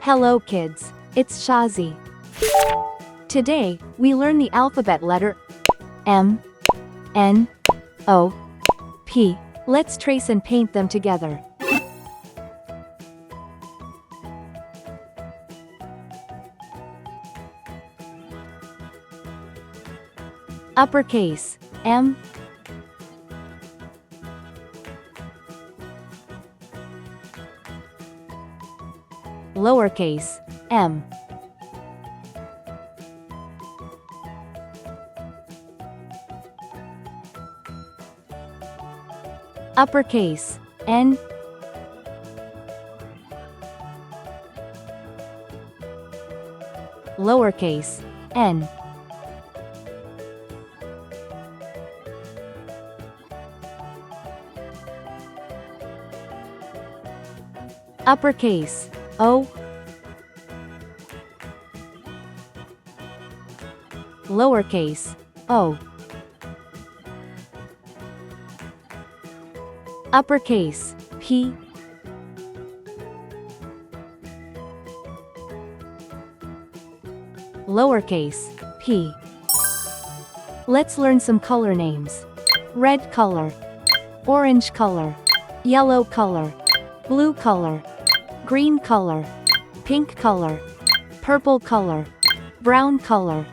Hello kids, it's Shazi. Today, we learn the alphabet letter M, N, O, P. Let's trace and paint them together. Uppercase, M. Lowercase, m. Uppercase, N. Lowercase, n. Uppercase, O. Lowercase, o. Uppercase, P. Lowercase, p. Let's learn some color names. Red color, orange color, yellow color, blue color, green color, pink color, purple color, brown color.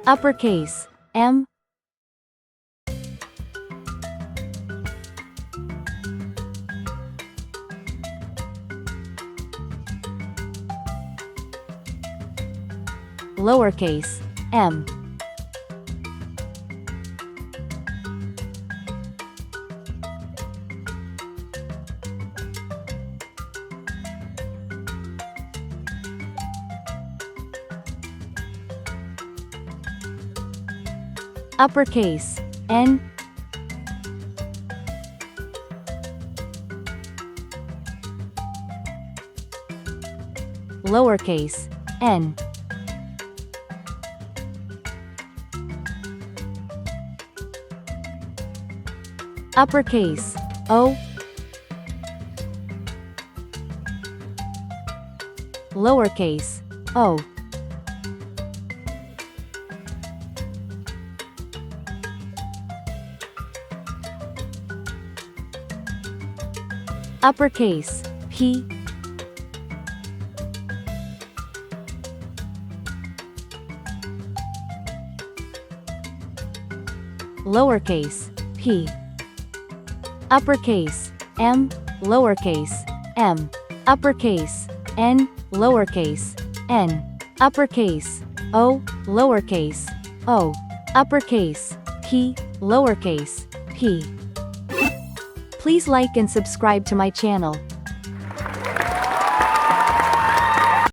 Uppercase, M. Lowercase, m. Uppercase, N. Lowercase, n. Uppercase, O. Lowercase, o. Uppercase, P. Lowercase, p. Uppercase, M. Lowercase, m. Uppercase, N. Lowercase, n. Uppercase, O. Lowercase, o. Uppercase, P. Lowercase, p. Please like and subscribe to my channel.